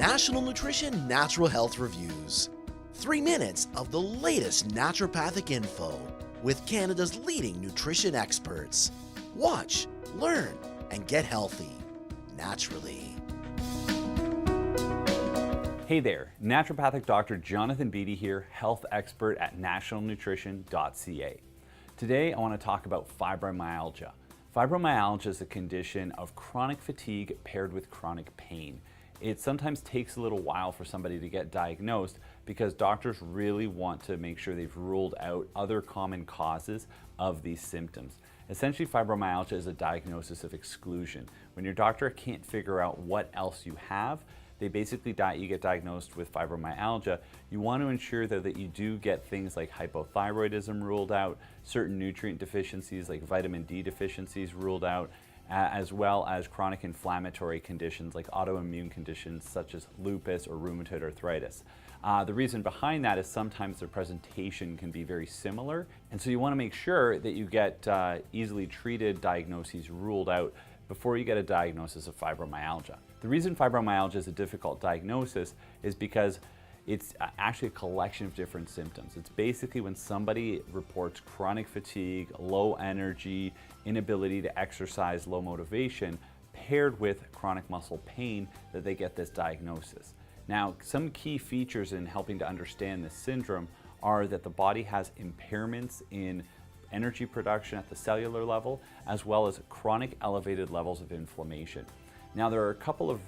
National Nutrition Natural Health Reviews. 3 minutes of the latest naturopathic info with Canada's leading nutrition experts. Watch, learn, and get healthy naturally. Hey there, Naturopathic Doctor Jonathan Beatty here, health expert at Nationalnutrition.ca. Today I want to talk about fibromyalgia. Fibromyalgia is a condition of chronic fatigue paired with chronic pain. It sometimes takes a little while for somebody to get diagnosed because doctors really want to make sure they've ruled out other common causes of these symptoms. Essentially, fibromyalgia is a diagnosis of exclusion. When your doctor can't figure out what else you have, you get diagnosed with fibromyalgia. You want to ensure that you do get things like hypothyroidism ruled out, certain nutrient deficiencies like vitamin D deficiencies ruled out, as well as chronic inflammatory conditions like autoimmune conditions such as lupus or rheumatoid arthritis. The reason behind that is sometimes the presentation can be very similar, and so you want to make sure that you get easily treated diagnoses ruled out before you get a diagnosis of fibromyalgia. The reason fibromyalgia is a difficult diagnosis is because it's actually a collection of different symptoms. It's basically when somebody reports chronic fatigue, low energy, inability to exercise, low motivation, paired with chronic muscle pain that they get this diagnosis. Now, some key features in helping to understand this syndrome are that the body has impairments in energy production at the cellular level, as well as chronic elevated levels of inflammation. Now, there are a couple of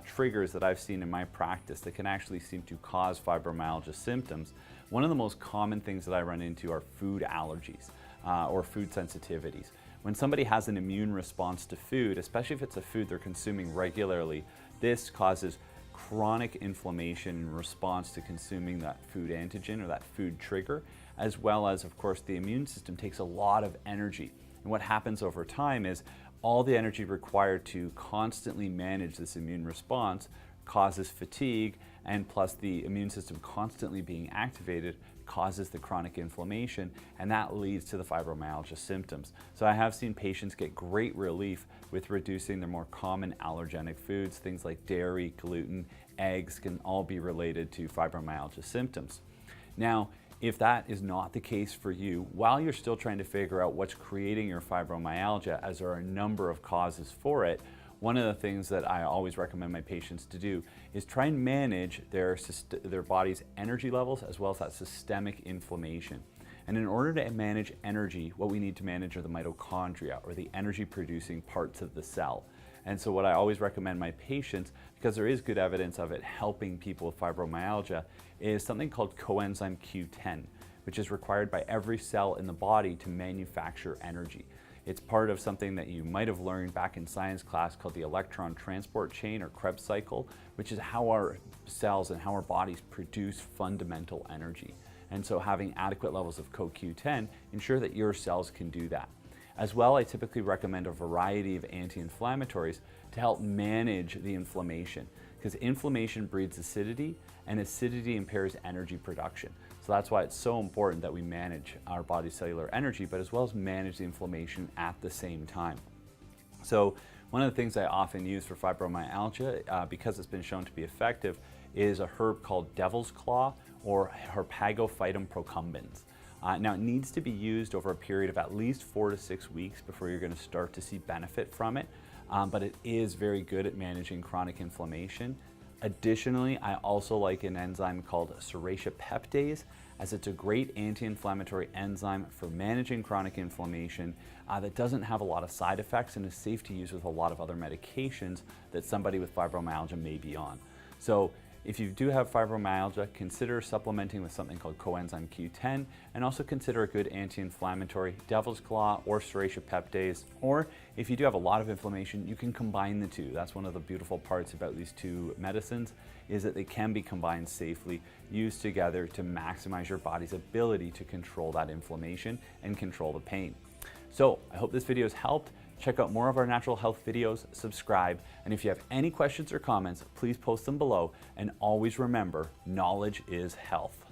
triggers that I've seen in my practice that can actually seem to cause fibromyalgia symptoms. One of the most common things that I run into are food allergies or food sensitivities. When somebody has an immune response to food, especially if it's a food they're consuming regularly, this causes chronic inflammation in response to consuming that food antigen or that food trigger, as well as, of course, the immune system takes a lot of energy. And what happens over time is all the energy required to constantly manage this immune response causes fatigue, and plus the immune system constantly being activated causes the chronic inflammation, and that leads to the fibromyalgia symptoms. So I have seen patients get great relief with reducing their more common allergenic foods. Things like dairy, gluten, eggs can all be related to fibromyalgia symptoms. Now, if that is not the case for you, while you're still trying to figure out what's creating your fibromyalgia, as there are a number of causes for it, one of the things that I always recommend my patients to do is try and manage their body's energy levels as well as that systemic inflammation. And in order to manage energy, what we need to manage are the mitochondria, or the energy producing parts of the cell. And so what I always recommend my patients, because there is good evidence of it helping people with fibromyalgia, is something called coenzyme Q10, which is required by every cell in the body to manufacture energy. It's part of something that you might have learned back in science class called the electron transport chain, or Krebs cycle, which is how our cells and how our bodies produce fundamental energy. And so having adequate levels of CoQ10 ensure that your cells can do that. As well, I typically recommend a variety of anti-inflammatories to help manage the inflammation, because inflammation breeds acidity, and acidity impairs energy production. So that's why it's so important that we manage our body's cellular energy, but as well as manage the inflammation at the same time. So one of the things I often use for fibromyalgia, because it's been shown to be effective, is a herb called devil's claw, or Harpagophytum procumbens. Now, it needs to be used over a period of at least 4 to 6 weeks before you're going to start to see benefit from it, but it is very good at managing chronic inflammation. Additionally, I also like an enzyme called serratia peptase, as it's a great anti-inflammatory enzyme for managing chronic inflammation that doesn't have a lot of side effects and is safe to use with a lot of other medications that somebody with fibromyalgia may be on. So if you do have fibromyalgia, consider supplementing with something called coenzyme Q10, and also consider a good anti-inflammatory, devil's claw or serratia peptase. Or if you do have a lot of inflammation, you can combine the two. That's one of the beautiful parts about these two medicines, is that they can be combined safely, used together to maximize your body's ability to control that inflammation and control the pain. So I hope this video has helped. Check out more of our natural health videos, subscribe, and if you have any questions or comments, please post them below, and always remember, knowledge is health.